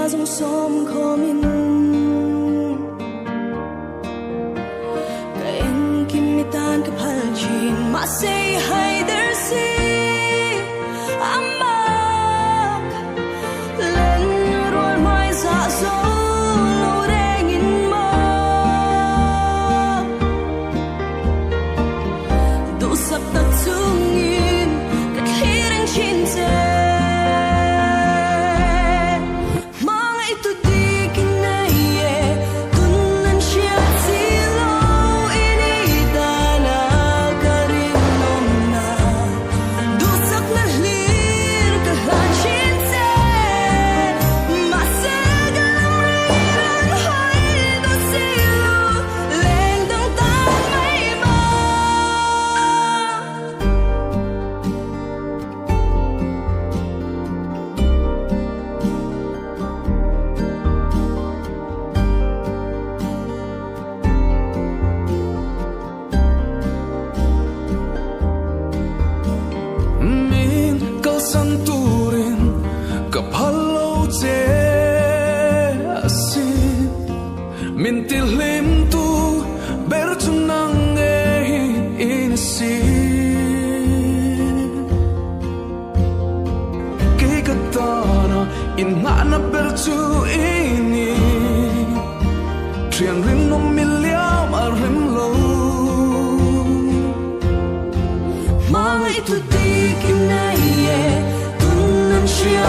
dòng sông khó min kain kimitan kapalchin masay hay dersi amak len rol mai za zo lo rengin mo du sap ta tungin kathirang chinse Mintilim tu bertunang inisi Kikatana inana bertu ini Trian rin no miliam arim lo Mga ito di kinaye Tunan siya